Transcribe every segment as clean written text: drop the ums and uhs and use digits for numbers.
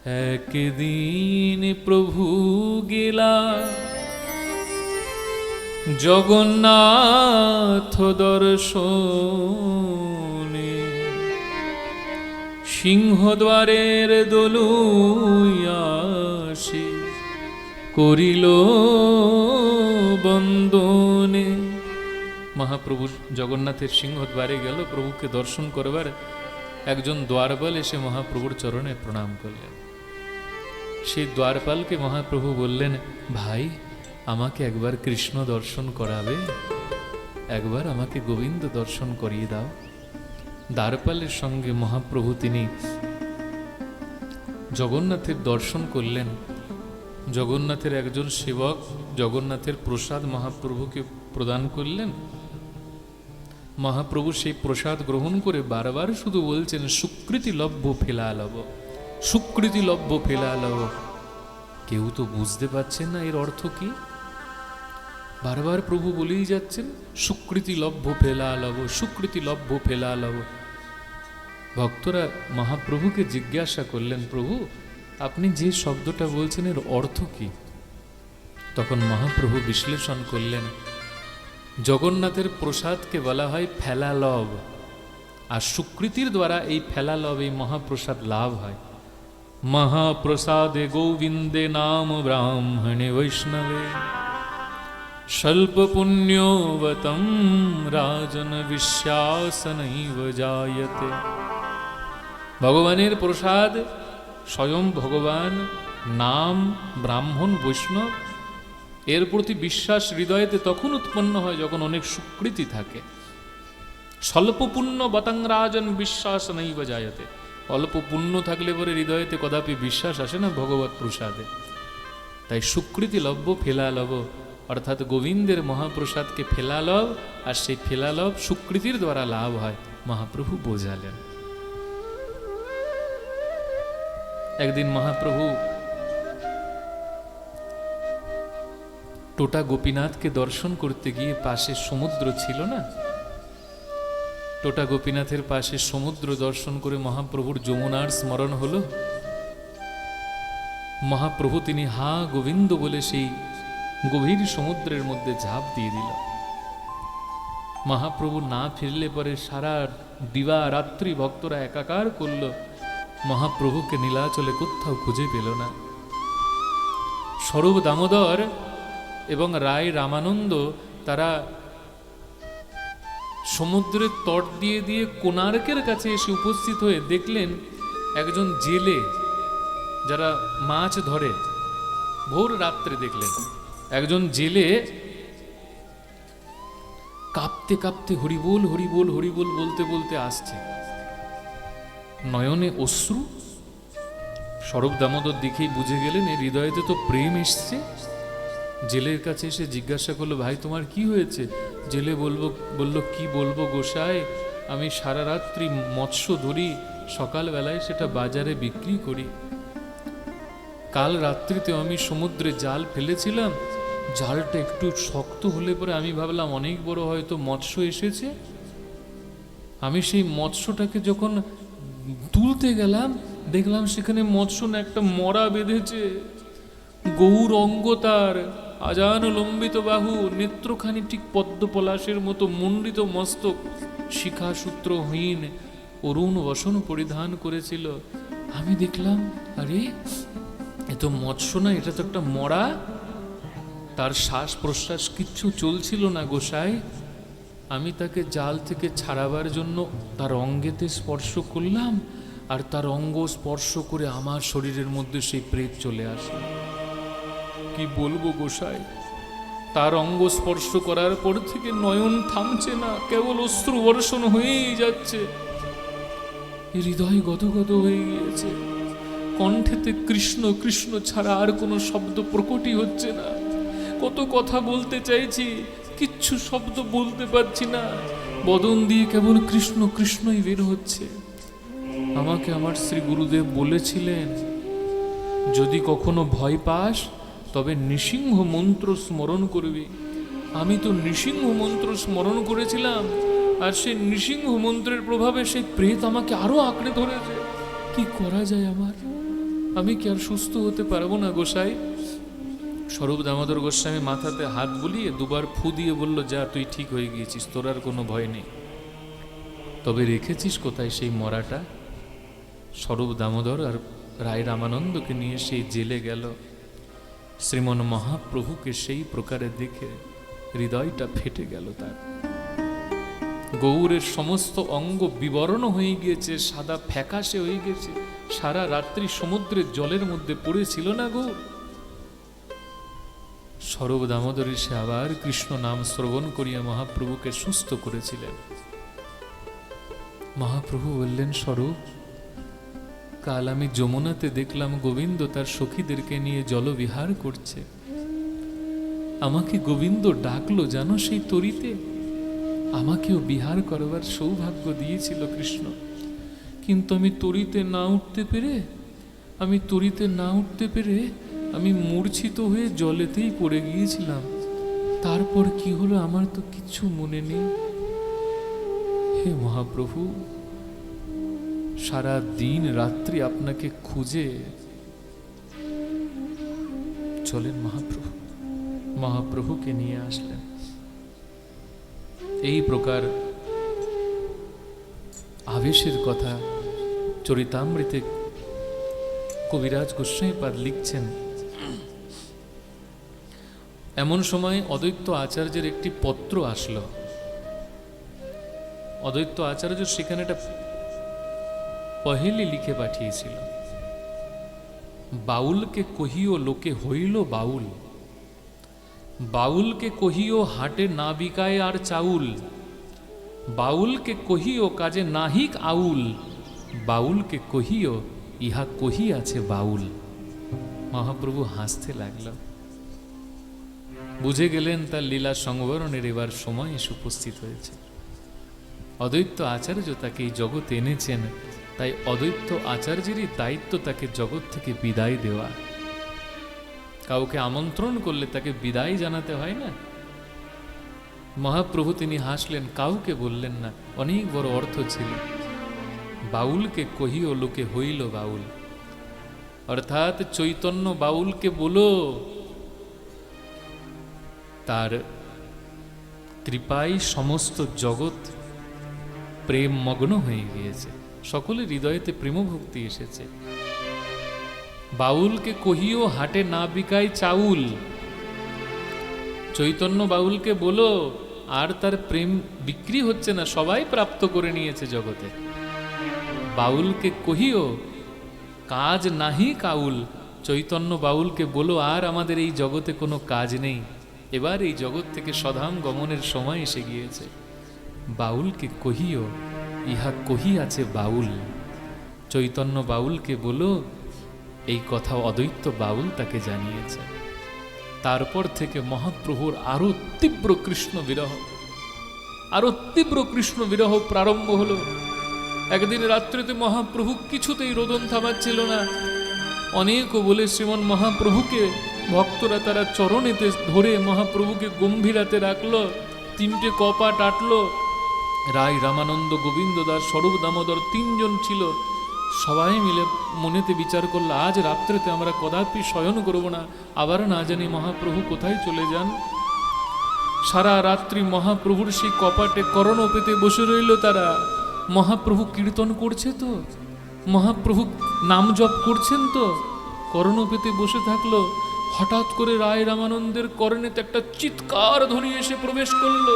একদিন প্রভু গেলা জগন্নাথ দর্শনে, সিংহদ্বারের দলুয়াসি করিল বন্দনে। মহাপ্রভু জগন্নাথের সিংহদ্বারে গেল প্রভুকে দর্শন করবার। একজন দ্বারপাল এসে মহাপ্রভুর চরণে প্রণাম করলেন। সেই দ্বারপালকে মহাপ্রভু বললেন, ভাই আমাকে একবার কৃষ্ণ দর্শন করাবে, একবার আমাকে গোবিন্দ দর্শন করিয়ে দাও। দ্বারপালের সঙ্গে মহাপ্রভু তিনি জগন্নাথের দর্শন করলেন। জগন্নাথের একজন সেবক জগন্নাথের প্রসাদ মহাপ্রভুকে প্রদান করলেন। মহাপ্রভু সেই প্রসাদ গ্রহণ করে বারবার শুধু বলছেন, সুকৃতি লভ্য ফেলা লব, সুকৃতি লভ্য ফেলা লব। কেউ তো বুঝতে পারছেন না এর অর্থ কি। বারবার প্রভু বলেই যাচ্ছেন, সুকৃতি লভ্য ফেলা লব, সুকৃতি লভ্য ফেলা লব। ভক্তরা মহাপ্রভুকে জিজ্ঞাসা করলেন, প্রভু আপনি যে শব্দটা বলছেন এর অর্থ কি? তখন মহাপ্রভু বিশ্লেষণ করলেন, জগন্নাথের প্রসাদকে বলা হয় ফেলা লব, আর সুকৃতির দ্বারা এই ফেলা লব, এই মহাপ্রসাদ লাভ হয়। মহাপ্রসাদে গোবিন্দে নাম ব্রাহ্মণে বৈষ্ণবে, স্বল্প পুণ্যবতম রাজন বিশ্বাসনৈব জায়তে। ভগবানের প্রসাদ স্বয়ং ভগবান, নাম, ব্রাহ্মণ, বৈষ্ণব, এর প্রতি বিশ্বাস হৃদয়েতে তখন উৎপন্ন হয় যখন অনেক সুকৃতি থাকে। স্বল্প পুণ্য বতং রাজন বিশ্বাস নৈব জায়তে। অল্প পুণ্য থাকলে পরে হৃদয়েতে কদাপি বিশ্বাস আসে না ভগবত প্রসাদে। তাই সুকৃতি লভ্য ফেলা লব, অর্থাৎ গোবিন্দের মহাপ্রসাদকে ফেলা লব, আর সেই ফেলা লব সুকৃতির দ্বারা লাভ হয়, মহাপ্রভু বোঝালেন। একদিন মহাপ্রভু টোটা গোপীনাথকে দর্শন করতে গিয়ে পাশে সমুদ্র ছিল না, টোটা গোপীনাথের পাশে সমুদ্র দর্শন করে মহাপ্রভুর যমুনার স্মরণ হলো। মহাপ্রভু তিনি হা গোবিন্দ বলে সেই গভীর সমুদ্রের মধ্যে ঝাঁপ দিয়ে দিল। মহাপ্রভু না ফিরলে পরে সারা দিবা রাত্রি ভক্তরা একাকার করল, মহাপ্রভুকে নীলাচলে কোথাও খুঁজে পেল না। স্বরূপ দামোদর এবং রায় রামানন্দ তারা সমুদ্রের তট দিয়ে দিয়ে কোণার্কের কাছে এসে উপস্থিত হয়ে দেখলেন একজন জেলে যারা মাছ ধরে, ভোর রাত্রে দেখলেন একজন জেলে কাঁপতে কাঁপতে হরিবোল হরিবোল হরিবোল বলতে বলতে আসছে, নয়নে অশ্রু। স্বরূপ দামোদর দেখেই বুঝে গেলেন এর হৃদয়েতে তো প্রেম এসছে। জেলের কাছে এসে জিজ্ঞাসা করলো, ভাই তোমার কি হয়েছে? জেলে বলল, কি বলবো গোসাই, আমি সারা রাত্রি মৎস্য ধরি, সকালবেলায় সেটা বাজারে বিক্রি করি। কাল রাত্রিতে আমি সমুদ্রে জাল ফেলেছিলাম, জালটা একটু শক্ত হলে পরে আমি ভাবলাম অনেক বড় হয়তো মৎস্য এসেছে। আমি সেই মৎস্যটাকে যখন তুলতে গেলাম দেখলাম সেখানে মৎস্য না একটা মরা বেঁধেছে। গৌর অঙ্গ তার, আজান লম্বিত বাহু, নেত্রখানি ঠিক পদ্ম পলাশের মতো মণ্ডিত মস্তক, শিখা সূত্রহীন অরুণ বসন পরিধান করেছিল। আমি দেখলাম আরে এ তো মৎস্য না, এটা তো একটা মরা। তার শ্বাস প্রশ্বাস কিচ্ছু চলছিল না গোসাই। আমি তাকে জাল থেকে ছাড়াবার জন্য তার অঙ্গেতে স্পর্শ করলাম, আর তার অঙ্গ স্পর্শ করে আমার শরীরের মধ্যে সেই প্রেত চলে আসে। কি বলবো গোসাই, তার অঙ্গ স্পর্শ করার পর থেকে নয়ন থামছে না, কেবল অশ্রু বর্ষণ হয়েই যাচ্ছে। হৃদয় গদগদ হয়ে গিয়েছে, কণ্ঠেতে কৃষ্ণ কৃষ্ণ ছাড়া আর কোনো শব্দ প্রকটই হচ্ছে না। কত কথা বলতে চাইছি, কিচ্ছু শব্দ বলতে পারছি না, বদন দিয়ে কেবল কৃষ্ণ কৃষ্ণই বের হচ্ছে। আমাকে আমার শ্রী গুরুদেব বলেছিলেন, যদি কখনো ভয় পাস তবে নৃসিংহ মন্ত্র স্মরণ করবি। আমি তো নৃসিংহ মন্ত্র স্মরণ করেছিলাম, আর সেই নৃসিংহ মন্ত্রের প্রভাবে সেই প্রেত আমাকে আরো আঁকড়ে ধরেছে। কি করা যায় আমার? আমি কি আর সুস্থ হতে পারবো না গোসাই? স্বরূপ দামোদর গোস্বামী মাথাতে হাত বুলিয়ে দুবার ফু দিয়ে বলল, যা, তুই ঠিক হয়ে গিয়েছিস, তোর আর কোনো ভয় নেই। তবে রেখেছিস কোথায় সেই মরাটা? স্বরূপ দামোদর আর রায় রামানন্দকে নিয়ে সেই জেলে গেল। শ্রীমন মহাপ্রভুকে সেই প্রকারে দেখে হৃদয়টা ফেটে গেল তার। গৌরের সমস্ত অঙ্গ বিবর্ণ হয়ে গিয়েছে, সাদা ফ্যাকাশে হয়ে গেছে। সারা রাত্রি সমুদ্রের জলের মধ্যে পড়েছিল না গৌর। স্বরূপ দামোদর এসে আবার কৃষ্ণ নাম শ্রবণ করিয়া মহাপ্রভুকে সুস্থ করেছিলেন। মহাপ্রভু বললেন, স্বরূপ, কাল আমি যমুনাতে দেখলাম গোবিন্দ তার সখীদেরকে নিয়ে জলবিহার করছে। আমাকে গোবিন্দ ডাকলো জানো সেই তরীতে। আমাকেও বিহার করবার সৌভাগ্য দিয়েছিল কৃষ্ণ, কিন্তু আমি তরীতে না উঠতে পেরে আমি মূর্ছিত হয়ে জলেতেই পড়ে গিয়েছিলাম। তারপর কি হলো আমার তো কিছু মনে নেই। হে মহাপ্রভু, সারা দিন রাত্রি আপনাকে খুঁজে চলেন মহাপ্রভুকে নিয়ে আসলেন। এই প্রকার আবেশের কথা চরিতামৃতে কবিরাজ গোস্বামীপাদ লিখছেন। এমন সময় অদ্বৈত আচার্যের একটি পত্র আসলো। অদ্বৈত আচার্য সেখানে একটা পহেলি লিখে পাঠিয়েছিল। বাউলকে কহিও লোকে হইল বাউল, বাউলকে কহিও হাটে না বিকায় আর চাউল, বাউলকে কহিও কাজে নাহিক আউল, বাউলকে কহিও ইহা কহি আছে বাউল। মহাপ্রভু হাসতে লাগল। বুঝে গেলেন তার লীলা সংবরণের এবার সময় এসে উপস্থিত হয়েছে। অদ্বৈত আচার্য তাকে এই জগৎ এনেছেন, তাই অদ্বৈত আচার্যেরই দায়িত্ব তাকে জগৎ থেকে বিদায় দেওয়া। কাউকে আমন্ত্রণ করলে তাকে বিদায় জানাতে হয় না। মহাপ্রভু তিনি হাসলেন, কাউকে বললেন না। অনেক বড় অর্থ ছিল। বাউলকে কহিও লোকে হইল বাউল, অর্থাৎ চৈতন্য বাউলকে বলো, তার কৃপায় সমস্ত জগৎ প্রেম মগ্ন হয়ে গিয়েছে, সকলের হৃদয়েতে প্রেম ভক্তি এসেছে। বাউলকে কহিও হাটে না বিকায় চাউল, চৈতন্য বাউলকে বলো, আর তার প্রেম বিক্রি হচ্ছে না, সবাই প্রাপ্ত করে নিয়েছে জগতে। বাউলকে কহিও কাজ নাহি কাউল, চৈতন্য বাউলকে বলো, আর আমাদের এই জগতে কোনো কাজ নেই, এবার এই জগৎ থেকে স্বধাম গমনের সময় এসে গিয়েছে। বাউলকে কহিও ইহা কহি আছে বাউল, চৈতন্য বাউলকে বলো, এই কথা অদ্বৈত বাউল তাকে জানিয়েছে। তারপর থেকে মহাপ্রভুর আরো তীব্র কৃষ্ণ বিরহ প্রারম্ভ হলো। একদিন রাত্রিতে মহাপ্রভু কিছুতেই রোদন থামাচ্ছিল না। অনেকও বলে শ্রীমন মহাপ্রভুকে ভক্তরা তারা চরণেতে ধরে মহাপ্রভুকে গম্ভীরাতে রাখলো। 3টে কপাট আটলো। রায় রামানন্দ, গোবিন্দ দাস, স্বরূপ দামোদর 3 জন ছিল। সবাই মিলে মনেতে বিচার করলো, আজ রাত্রেতে আমরা কদাপি শয়ন করব না, আবার না জানি মহাপ্রভু কোথায় চলে যান। সারা রাত্রি মহাপ্রভুর সেই কপাটে করণ পেতে বসে রইল তারা। মহাপ্রভু কীর্তন করছে তো, মহাপ্রভু নাম জপ করছেন তো, করণ পেতে বসে থাকলো। হঠাৎ করে রায় রামানন্দের করণেতে একটা চিৎকার ধ্বনি এসে প্রবেশ করলো।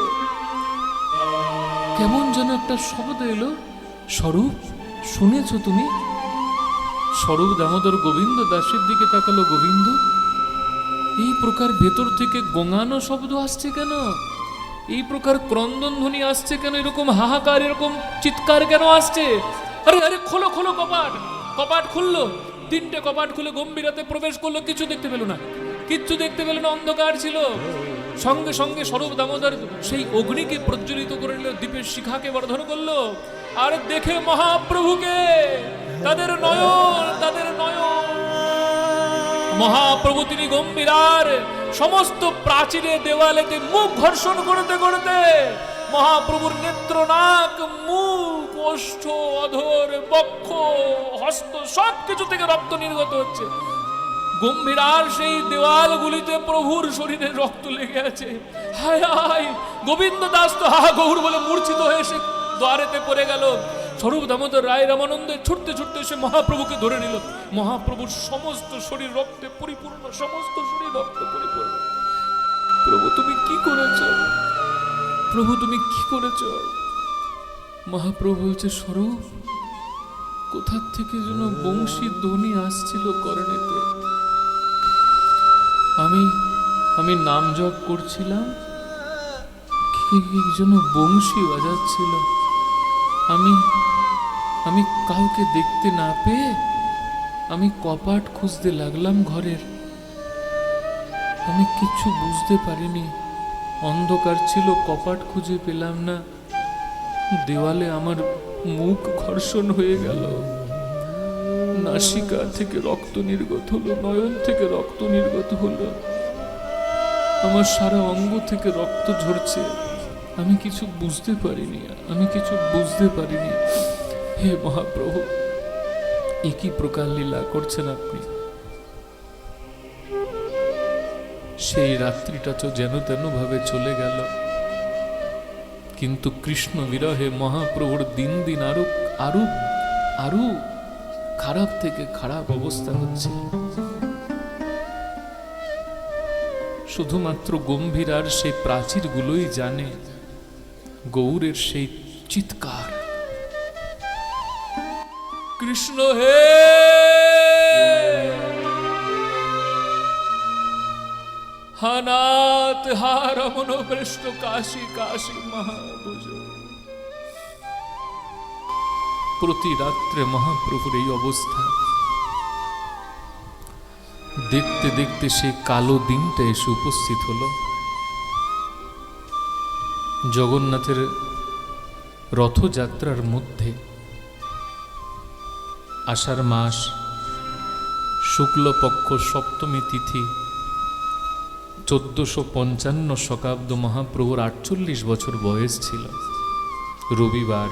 কেমন যেন একটা শব্দ এলো। স্বরূপ, শুনেছ তুমি? স্বরূপ দামোদর গোবিন্দ দাসের দিকে তাকালো। গোবিন্দ, এই প্রকার ভেতর থেকে গোঙানো শব্দ আসছে কেন? এই প্রকার ক্রন্দন ধ্বনি আসছে কেন? এরকম হাহাকার, এরকম চিৎকার কেন আসছে? আরে আরে, খোলো খোলো কপাট। কপাট খুললো। 3টে কপাট খুলে গম্ভীরাতে প্রবেশ করলো। কিচ্ছু দেখতে পেল না, অন্ধকার ছিল। সঙ্গে সঙ্গে স্বরূপ দামোদর সেই অগ্নিকে প্রজ্বলিত করে নিল, দীপের শিখাকে বর্ধন করলো। আর দেখে মহাপ্রভুকে, তাদের নয়ন মহাপ্রভু তিনি গম্ভীরার সমস্ত প্রাচীরে দেওয়ালেতে মুখ ঘর্ষণ করতে করতে মহাপ্রভুর নেত্র, নাক, মুখ, ওষ্ঠ, অধর, বক্ষ, হস্ত সবকিছু থেকে রক্ত নির্গত হচ্ছে। গম্ভীরার সেই দেওয়ালগুলিতে প্রভুর শরীরে রক্ত লেগে আছে। হায় হায়, গোবিন্দ দাস তো হা গৌর বলে মূর্ছিত হয়ে সে দ্বারেতে পড়ে গেল। স্বরূপ দামোদর রায় রামানন্দে ছুটতে ছুটতে সে মহাপ্রভুকে ধরে নিল। মহাপ্রভুর সমস্ত শরীর রক্তে পরিপূর্ণ, সমস্ত শরীর রক্তে পরিপূর্ণ। প্রভু তুমি কি করেছ? প্রভু তুমি কি করেছ? মহাপ্রভু বলছে, স্বরূপ কোথা থেকে যেন বংশী ধ্বনি আসছিল কর্ণেতে। আমি নাম জপ করছিলাম, কি যেন বংশী বাজাচ্ছিল। আমি কাউকে দেখতে না পেয়ে আমি কপাট খুঁজতে লাগলাম ঘরের। আমি কিছু বুঝতে পারিনি, অন্ধকার ছিল, কপাট খুঁজে পেলাম না। দেওয়ালে আমার মুখ ঘর্ষণ হয়ে গেল, নাসিকা থেকে রক্ত নির্গত হলো, নয়ন থেকে রক্ত নির্গত হলো, আমার সারা অঙ্গ থেকে রক্ত ঝরছে। আমি কিছু বুঝতে পারিনি, আমি কিছু বুঝতে পারিনি। হে মহাপ্রভু, একই প্রকার লীলা করছেন আপনি। সেই রাত্রিটা তো যেন তেন ভাবে চলে গেল, কিন্তু কৃষ্ণ বিরহে মহাপ্রভুর দিন দিন আরো আরো আরো খারাপ থেকে খারাপ অবস্থা হচ্ছে। শুধুমাত্র গম্ভীরার সেই প্রাচীর গুলোই জানে গৌরের সেই চিৎকার, কৃষ্ণ হে, হানাত হা রমণ পৃষ্ঠ কাশী কাশী মহাভুজ। প্রতি রাত্রে মহাপ্রভুর এই অবস্থা। দেখতে দেখতে সে কালো দিনটা এসে উপস্থিত হলো। জগন্নাথের রথযাত্রার মধ্যে আষাঢ় মাস শুক্লপক্ষ সপ্তমী তিথি 1455 শকাব্দ, মহাপ্রভুর 48 বছর বয়স ছিল। রবিবার,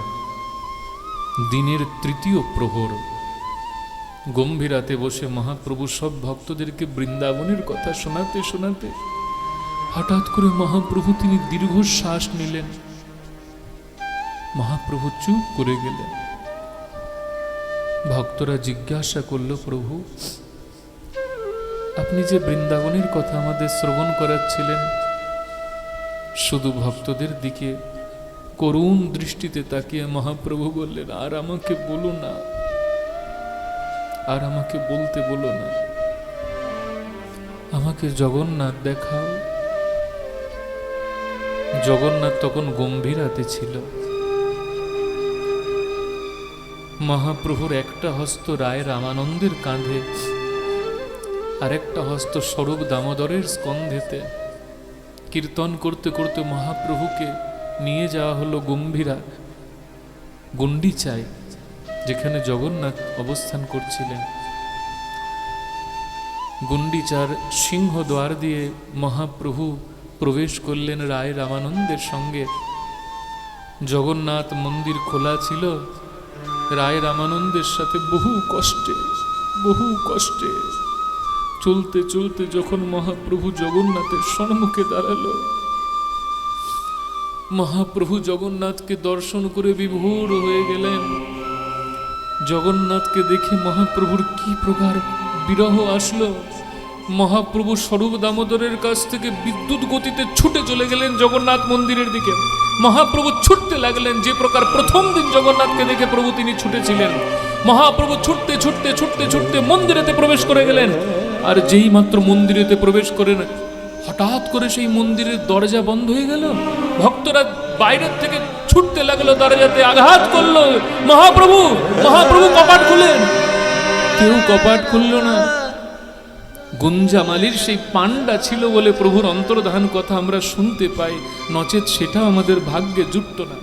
দিনের তৃতীয় প্রহর। গম্ভীরাতে বসে মহাপ্রভু সব ভক্তদেরকে বৃন্দাবনের কথা শোনাতে শোনাতে হঠাৎ করে মহাপ্রভু তিনি দীর্ঘশ্বাস নিলেন। মহাপ্রভু চুপ করে গেলেন। ভক্তরা জিজ্ঞাসা করল, প্রভু আপনি যে বৃন্দাবনের কথা আমাদের শ্রবণ করাচ্ছিলেন, শুধু ভক্তদের দিকে করুণ দৃষ্টিতে তাকিয়ে মহাপ্রভু বললেন, আর আমাকে বলো না, আর আমাকে বলতে বলো না, আমাকে জগন্নাথ দেখাও। জগন্নাথ তখন গম্ভীরাতে ছিল। মহাপ্রভুর একটা হস্ত রায় রামানন্দের কাঁধে, আরেকটা হস্ত স্বরূপ দামোদরের স্কন্ধেতে। কীর্তন করতে করতে মহাপ্রভুকে নিয়ে যাওয়া হলো গম্ভীরা গুন্ডিচায়, যেখানে জগন্নাথ অবস্থান করছিলেন। গুন্ডিচার সিংহদ্বার দিয়ে মহাপ্রভু প্রবেশ করলেন রায় রামানন্দের সঙ্গে। জগন্নাথ মন্দির খোলা ছিল। রায় রামানন্দের সাথে বহু কষ্টে চলতে চলতে যখন মহাপ্রভু জগন্নাথের সম্মুখে দাঁড়ালো, মহাপ্রভু জগন্নাথকে দর্শন করে বিভোর হয়ে গেলেন। জগন্নাথকে দেখে মহাপ্রভুর কি প্রকার বিরহ আসলো। মহাপ্রভু স্বরূপ দামোদরের কাছ থেকে বিদ্যুৎ গতিতে ছুটে চলে গেলেন জগন্নাথ মন্দিরের দিকে। মহাপ্রভু ছুটতে লাগলেন যে প্রকার প্রথম দিন জগন্নাথকে দেখে প্রভু তিনি ছুটেছিলেন। মহাপ্রভু ছুটতে ছুটতে ছুটতে ছুটতে মন্দিরেতে প্রবেশ করে গেলেন। আর যেই মাত্র মন্দিরেতে প্রবেশ করেন, হঠাৎ করে সেই মন্দিরের দরজা বন্ধ হয়ে গেল। ভক্তরা বাইরের থেকে ছুটতে লাগলো, দরজাতে আঘাত করলো। মহাপ্রভু মহাপ্রভু কপাট খুলেন, কেউ কপাট খুলল না। গুঞ্জামালির সেই পান্ডা ছিল বলে প্রভুর অন্তর্ধান কথা আমরা শুনতে পাই, নচেত সেটা আমাদের ভাগ্যে জুটত না।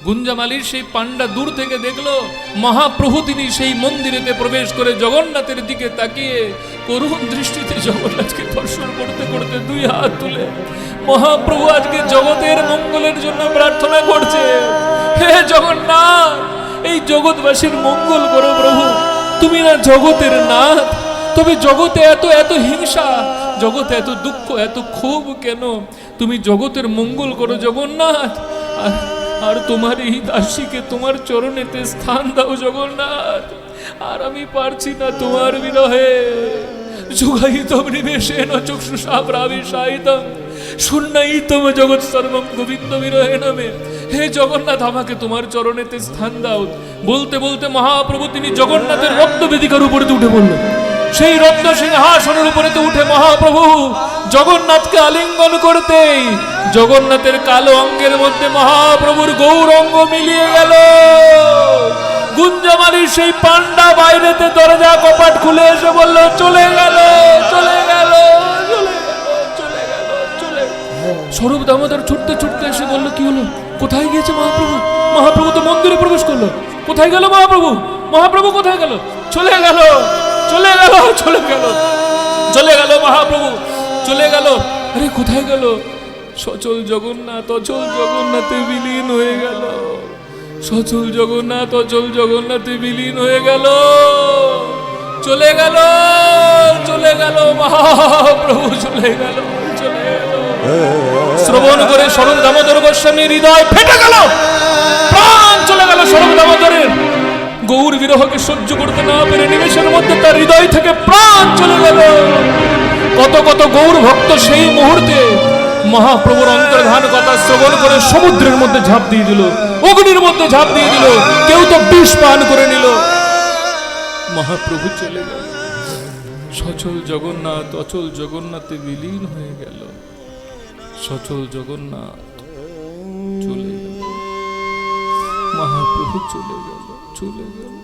গুঞ্জামালির সেই পান্ডা দূর থেকে দেখলো মহাপ্রভু তিনি সেই মন্দিরেতে প্রবেশ করে জগন্নাথের দিকে তাকিয়ে করুণ দৃষ্টিতে জগন্নাথকে দর্শন করতে করতে দুই হাত তুলে মহাপ্রভু আজকে জগতের মঙ্গলের জন্য প্রার্থনা করছে, হে জগন্নাথ এই জগৎবাসীর মঙ্গল করো প্রভু। তুমি না জগতের নাথ, তবে জগতে এত এত হিংসা, জগতে এত দুঃখ, এত ক্ষোভ কেন? তুমি জগতের মঙ্গল করো জগন্নাথ। আর তোমার এই দাসীকে তোমার চরণেতে স্থান দাও জগন্নাথ। আর আমি পারছি না তোমার বিরহে। যুগায়িতম নিমেষেন চক্ষুষা প্রাবিশায়িতম শূন্যায়িতম জগৎ সর্বম গোবিন্দ বিরহে নামে। হে জগন্নাথ, আমাকে তোমার চরণেতে স্থান দাও। বলতে বলতে মহাপ্রভু তিনি জগন্নাথের রত্ন বেদিকার উপরে উঠে পড়লেন। সেই রত্ন সিংহাসনের উপরে উঠে মহাপ্রভু জগন্নাথকে আলিঙ্গন করতেই জগন্নাথের কালো অঙ্গের মধ্যে মহাপ্রভুর গৌরঙ্গ মিলিয়ে গেল। গুঞ্জমালির সেই পান্ডা বাইরেতে দরজা কপাট খুলে এসে বলল, চলে গেল, চলে গেল, চলে গেল, চলে গেল, চলে গেল। স্বরূপ দামোদর ছুটতে ছুটতে এসে বলল, কি হলো? কোথায় গিয়েছে মহাপ্রভু? মহাপ্রভু তো মন্দিরে প্রবেশ করলো। কোথায় গেল মহাপ্রভু? মহাপ্রভু কোথায় গেল? চলে গেল, চলে গেল, চলে গেল, চলে গেল মহাপ্রভু, চলে গেল। আরে কোথায় গেল? সচল জগন্নাথ অচল জগন্নাথে বিলীন হয়ে গেল। সচল জগন্নাথ অচল জগন্নাথে বিলীন হয়ে গেল। চলে গেল, চলে গেল মহাপ্রভু, চলে গেল, চলে গেল। শ্রবণ করে স্বরূপ দামোদর গোস্বামীর হৃদয় ফেটে গেল, প্রাণ চলে গেল স্বরূপ দামোদরের। গৌর বিরহকে সহ্য করতে না পেরে নিমেষের মধ্যে তার হৃদয় থেকে প্রাণ চলে গেল। কত কত গৌর ভক্ত সেই মুহূর্তে মহাপ্রভুর অন্তর্ধান কথা শ্রবণ করে সমুদ্রের মধ্যে ঝাঁপ দিয়ে দিল, অগ্নির মধ্যে ঝাঁপ দিয়ে দিল, কেউ তো বিষ পান করে নিল। মহাপ্রভু চলে গেল, সচল জগন্নাথ অচল জগন্নাথে বিলীন হয়ে গেল। সচল জগন্নাথ চলে গেল, মহাপ্রভু চলে গেল, চলে গেল।